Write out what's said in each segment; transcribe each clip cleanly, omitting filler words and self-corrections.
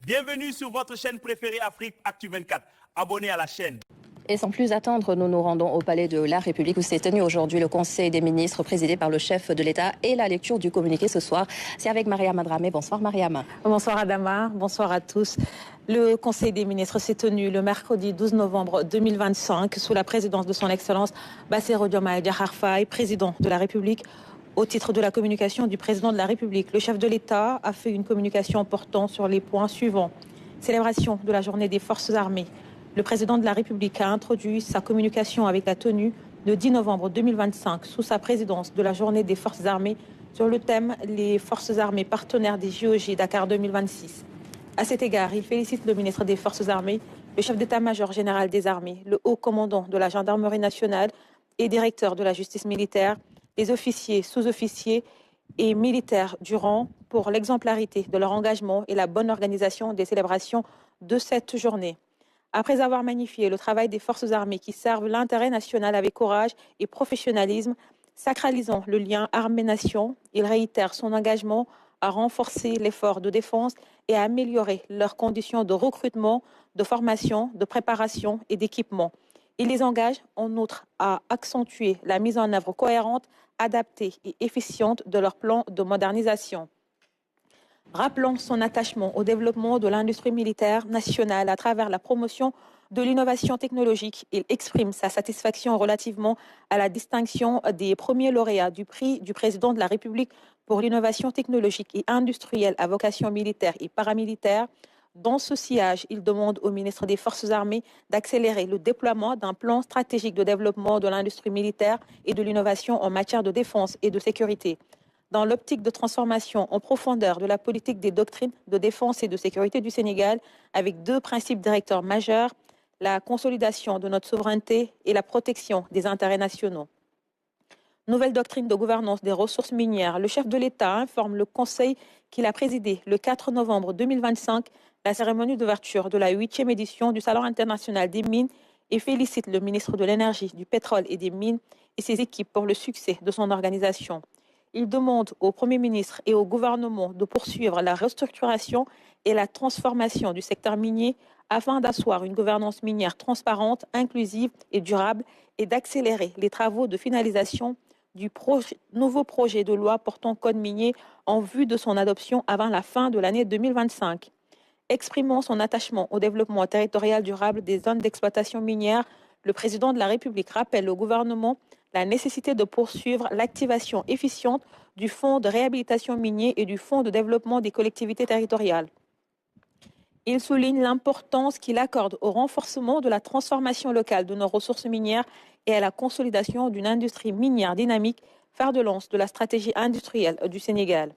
Bienvenue sur votre chaîne préférée Afrique Actu 24. Abonnez à la chaîne. Et sans plus attendre, nous nous rendons au Palais de la République où s'est tenu aujourd'hui le Conseil des ministres présidé par le chef de l'État et la lecture du communiqué ce soir. C'est avec Mariama Dramé. Bonsoir Mariama. Bonsoir Adama, bonsoir à tous. Le Conseil des ministres s'est tenu le mercredi 12 novembre 2025 sous la présidence de son Excellence Bassirou Diomaye Diakhar Faye, président de la République. Au titre de la communication du président de la République, le chef de l'État a fait une communication portant sur les points suivants. Célébration de la journée des forces armées. Le président de la République a introduit sa communication avec la tenue le 10 novembre 2025 sous sa présidence de la journée des forces armées sur le thème « Les forces armées partenaires des JOJ Dakar 2026 ». À cet égard, il félicite le ministre des Forces armées, le chef d'état-major général des armées, le haut commandant de la gendarmerie nationale et directeur de la justice militaire, les officiers, sous-officiers et militaires du rang pour l'exemplarité de leur engagement et la bonne organisation des célébrations de cette journée. Après avoir magnifié le travail des forces armées qui servent l'intérêt national avec courage et professionnalisme, sacralisant le lien armée-nation, il réitère son engagement à renforcer l'effort de défense et à améliorer leurs conditions de recrutement, de formation, de préparation et d'équipement. Il les engage en outre à accentuer la mise en œuvre cohérente, adaptée et efficiente de leur plan de modernisation. Rappelant son attachement au développement de l'industrie militaire nationale à travers la promotion de l'innovation technologique, il exprime sa satisfaction relativement à la distinction des premiers lauréats du prix du président de la République pour l'innovation technologique et industrielle à vocation militaire et paramilitaire. Dans ce sillage, il demande au ministre des Forces armées d'accélérer le déploiement d'un plan stratégique de développement de l'industrie militaire et de l'innovation en matière de défense et de sécurité. Dans l'optique de transformation en profondeur de la politique des doctrines de défense et de sécurité du Sénégal, avec deux principes directeurs majeurs, la consolidation de notre souveraineté et la protection des intérêts nationaux. Nouvelle doctrine de gouvernance des ressources minières, le chef de l'État informe le Conseil qu'il a présidé le 4 novembre 2025 la cérémonie d'ouverture de la 8e édition du Salon international des mines et félicite le ministre de l'Énergie, du Pétrole et des Mines et ses équipes pour le succès de son organisation. Il demande au Premier ministre et au gouvernement de poursuivre la restructuration et la transformation du secteur minier afin d'asseoir une gouvernance minière transparente, inclusive et durable et d'accélérer les travaux de finalisation du nouveau projet de loi portant code minier en vue de son adoption avant la fin de l'année 2025. Exprimant son attachement au développement territorial durable des zones d'exploitation minière, le président de la République rappelle au gouvernement la nécessité de poursuivre l'activation efficiente du fonds de réhabilitation minier et du fonds de développement des collectivités territoriales. Il souligne l'importance qu'il accorde au renforcement de la transformation locale de nos ressources minières et à la consolidation d'une industrie minière dynamique, fer de lance de la stratégie industrielle du Sénégal.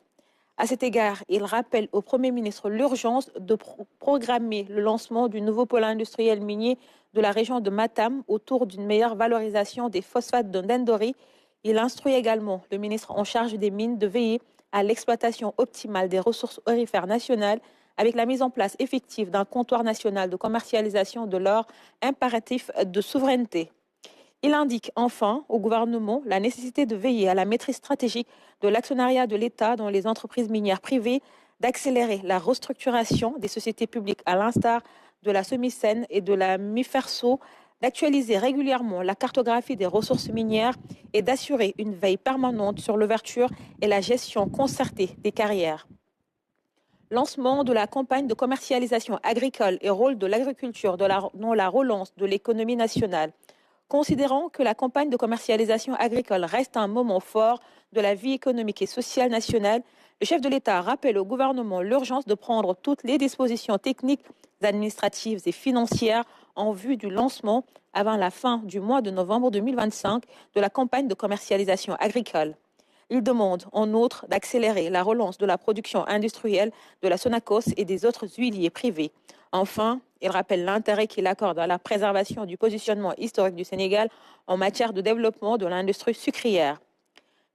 À cet égard, il rappelle au Premier ministre l'urgence de programmer le lancement du nouveau pôle industriel minier de la région de Matam autour d'une meilleure valorisation des phosphates de Ndendori. Il instruit également le ministre en charge des mines de veiller à l'exploitation optimale des ressources aurifères nationales avec la mise en place effective d'un comptoir national de commercialisation de l'or, impératif de souveraineté. Il indique enfin au gouvernement la nécessité de veiller à la maîtrise stratégique de l'actionnariat de l'État dans les entreprises minières privées, d'accélérer la restructuration des sociétés publiques à l'instar de la Semicène et de la Miferso, d'actualiser régulièrement la cartographie des ressources minières et d'assurer une veille permanente sur l'ouverture et la gestion concertée des carrières. Lancement de la campagne de commercialisation agricole et rôle de l'agriculture dans la relance de l'économie nationale. Considérant que la campagne de commercialisation agricole reste un moment fort de la vie économique et sociale nationale, le chef de l'État rappelle au gouvernement l'urgence de prendre toutes les dispositions techniques, administratives et financières en vue du lancement, avant la fin du mois de novembre 2025, de la campagne de commercialisation agricole. Il demande en outre d'accélérer la relance de la production industrielle de la Sonacos et des autres huiliers privés. Enfin, il rappelle l'intérêt qu'il accorde à la préservation du positionnement historique du Sénégal en matière de développement de l'industrie sucrière.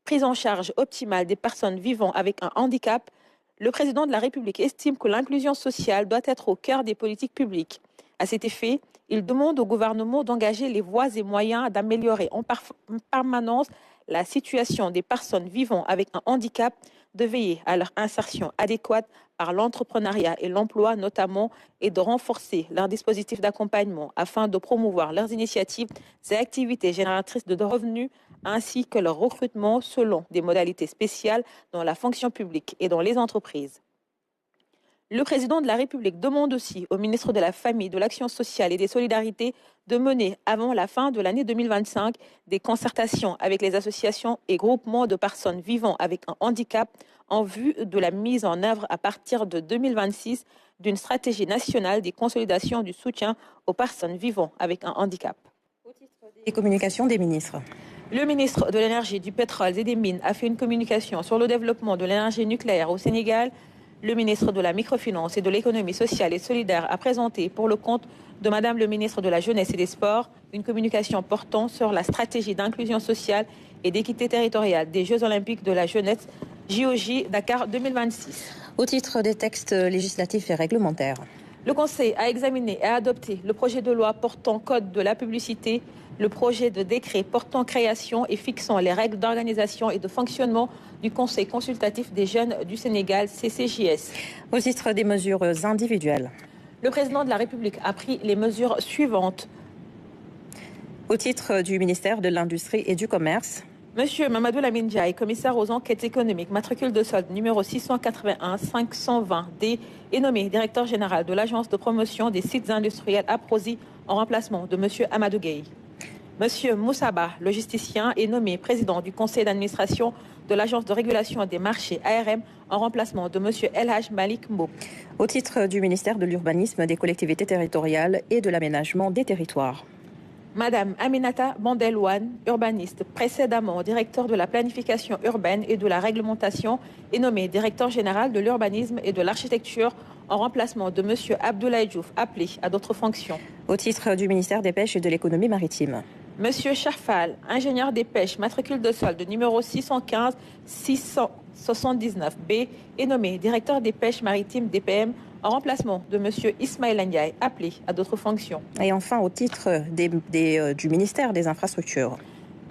Prise en charge optimale des personnes vivant avec un handicap, le président de la République estime que l'inclusion sociale doit être au cœur des politiques publiques. À cet effet, il demande au gouvernement d'engager les voies et moyens d'améliorer en permanence la situation des personnes vivant avec un handicap de veiller à leur insertion adéquate par l'entrepreneuriat et l'emploi notamment, et de renforcer leurs dispositifs d'accompagnement afin de promouvoir leurs initiatives et activités génératrices de revenus, ainsi que leur recrutement selon des modalités spéciales dans la fonction publique et dans les entreprises. Le président de la République demande aussi au ministre de la Famille, de l'Action sociale et des Solidarités de mener, avant la fin de l'année 2025, des concertations avec les associations et groupements de personnes vivant avec un handicap en vue de la mise en œuvre à partir de 2026 d'une stratégie nationale des consolidations du soutien aux personnes vivant avec un handicap. Au titre des communications des ministres. Le ministre de l'Énergie, du Pétrole et des Mines a fait une communication sur le développement de l'énergie nucléaire au Sénégal. Le ministre de la Microfinance et de l'Économie sociale et solidaire a présenté pour le compte de Madame le ministre de la Jeunesse et des Sports une communication portant sur la stratégie d'inclusion sociale et d'équité territoriale des Jeux olympiques de la jeunesse JOJ Dakar 2026. Au titre des textes législatifs et réglementaires. Le Conseil a examiné et adopté le projet de loi portant code de la publicité, le projet de décret portant création et fixant les règles d'organisation et de fonctionnement du Conseil consultatif des jeunes du Sénégal, CCJS. Au titre des mesures individuelles. Le président de la République a pris les mesures suivantes. Au titre du ministère de l'Industrie et du Commerce. Monsieur Mamadou Lamine Ndiaye, commissaire aux enquêtes économiques, matricule de solde numéro 681 520D, est nommé directeur général de l'Agence de promotion des sites industriels Aprosi en remplacement de monsieur Amadou Gueye. Monsieur Moussaba, logisticien, est nommé président du conseil d'administration de l'Agence de régulation des marchés ARM en remplacement de monsieur Elhaj Malik Mbo. Au titre du ministère de l'Urbanisme, des collectivités territoriales et de l'aménagement des territoires. Madame Aminata Bandelouane, urbaniste, précédemment directeur de la planification urbaine et de la réglementation, est nommée directeur général de l'urbanisme et de l'architecture en remplacement de monsieur Abdoulaye Diouf, appelé à d'autres fonctions. Au titre du ministère des Pêches et de l'économie maritime. Monsieur Charfal, ingénieur des pêches, matricule de solde numéro 615 679B, est nommé directeur des pêches maritimes DPM en remplacement de monsieur Ismaël Ndiaye, appelé à d'autres fonctions. Et enfin, au titre du ministère des Infrastructures.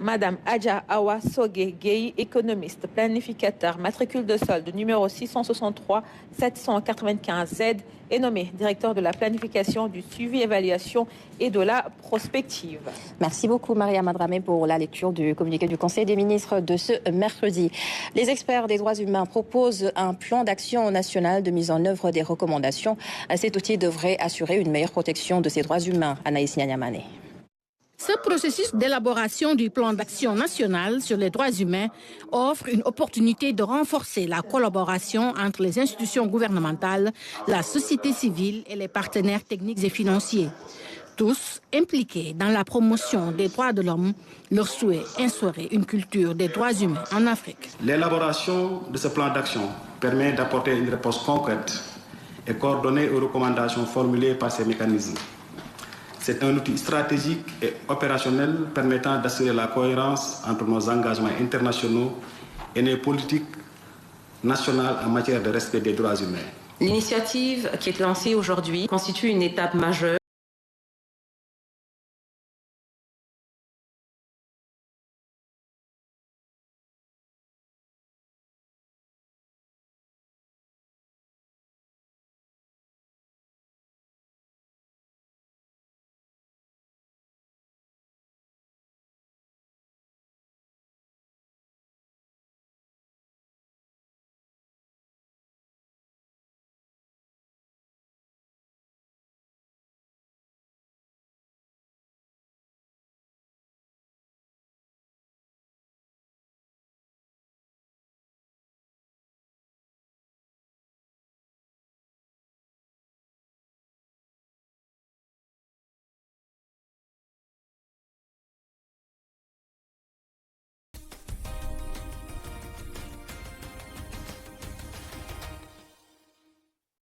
Madame Adja Awa Soge Gueye, économiste, planificateur, matricule de solde numéro 663 795Z, est nommée directeur de la planification, du suivi, évaluation et de la prospective. Merci beaucoup Maria Madramé pour la lecture du communiqué du Conseil des ministres de ce mercredi. Les experts des droits humains proposent un plan d'action national de mise en œuvre des recommandations. Cet outil devrait assurer une meilleure protection de ces droits humains. Anaïs Nyanyamane. Ce processus d'élaboration du plan d'action national sur les droits humains offre une opportunité de renforcer la collaboration entre les institutions gouvernementales, la société civile et les partenaires techniques et financiers. Tous impliqués dans la promotion des droits de l'homme, leur souhait instaurer une culture des droits humains en Afrique. L'élaboration de ce plan d'action permet d'apporter une réponse concrète et coordonnée aux recommandations formulées par ces mécanismes. C'est un outil stratégique et opérationnel permettant d'assurer la cohérence entre nos engagements internationaux et nos politiques nationales en matière de respect des droits humains. L'initiative qui est lancée aujourd'hui constitue une étape majeure